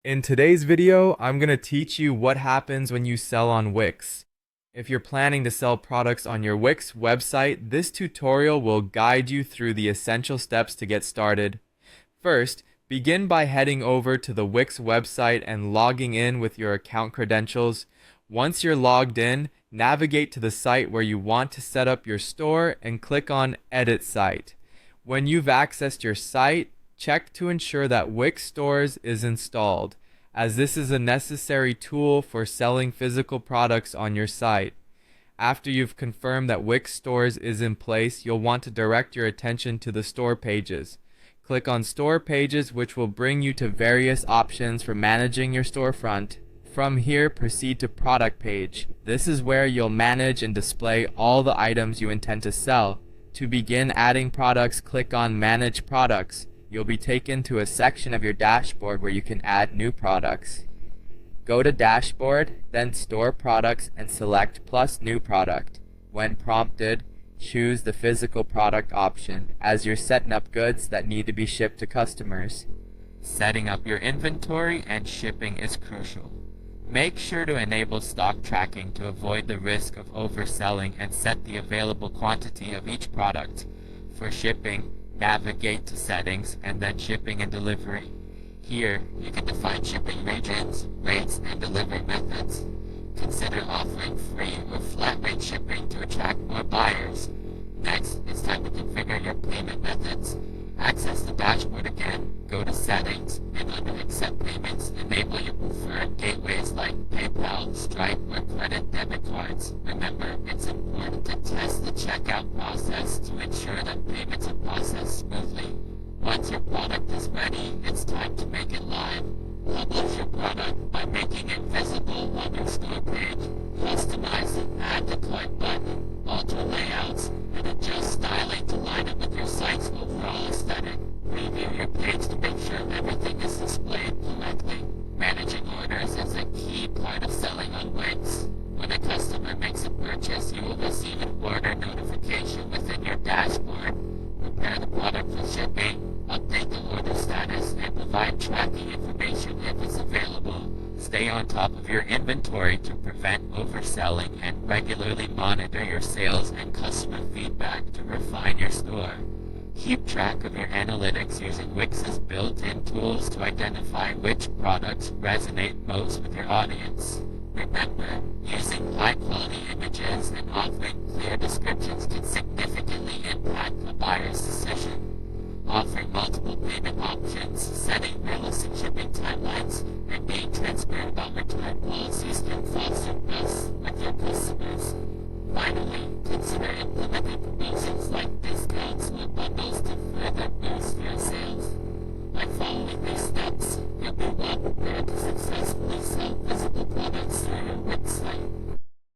In today's video, I'm going to teach you what happens when you sell on Wix. If you're planning to sell products on your Wix website, this tutorial will guide you through the essential steps to get started. First, begin by heading over to the Wix website and logging in with your account credentials. Once you're logged in, navigate to the site where you want to set up your store and click on Edit Site. When you've accessed your site, check to ensure that Wix Stores is installed, as this is a necessary tool for selling physical products on your site. After you've confirmed that Wix Stores is in place, you'll want to direct your attention to the store pages. Click on Store Pages, which will bring you to various options for managing your storefront. From here, proceed to Product Page. This is where you'll manage and display all the items you intend to sell. To begin adding products, click on Manage Products. You'll be taken to a section of your dashboard where you can add new products. Go to Dashboard, then Store Products and select Plus New Product. When prompted, choose the Physical Product option, as you're setting up goods that need to be shipped to customers. Setting up your inventory and shipping is crucial. Make sure to enable stock tracking to avoid the risk of overselling and set the available quantity of each product. For shipping, navigate to Settings and then Shipping and Delivery. Here, you can define shipping regions, rates, and delivery methods. Consider offering free or flat rate shipping to attract more buyers. Next, it's time to configure your payment methods. Access the dashboard again, go to Settings, and under Accept Payments, enable your preferred gateways like PayPal, Stripe, or credit debit cards. Remember, it's important to test the checkout process to ensure that payments are processed smoothly. Once your product is ready, it's time to make it live. Publish your product by making it visible on your store page. Customize the Add to Cart button, alter layouts, and adjust styling to line up with your site's overall aesthetic. Review your page to make sure everything is displayed correctly. Managing orders is a key part of selling on Wix. When a customer makes a purchase, you will receive an order notification within your dashboard. Prepare the product for shipping, update the order status, and provide tracking information if it's available. Stay on top of your inventory to prevent overselling and regularly monitor your sales and customer feedback to refine your store. Keep track of your analytics using Wix's built-in tools to identify which products resonate most with your audience. Remember, using high-quality images and offering clear descriptions can significantly impact a buyer's decision. Offering multiple payment options, setting realistic shipping timelines,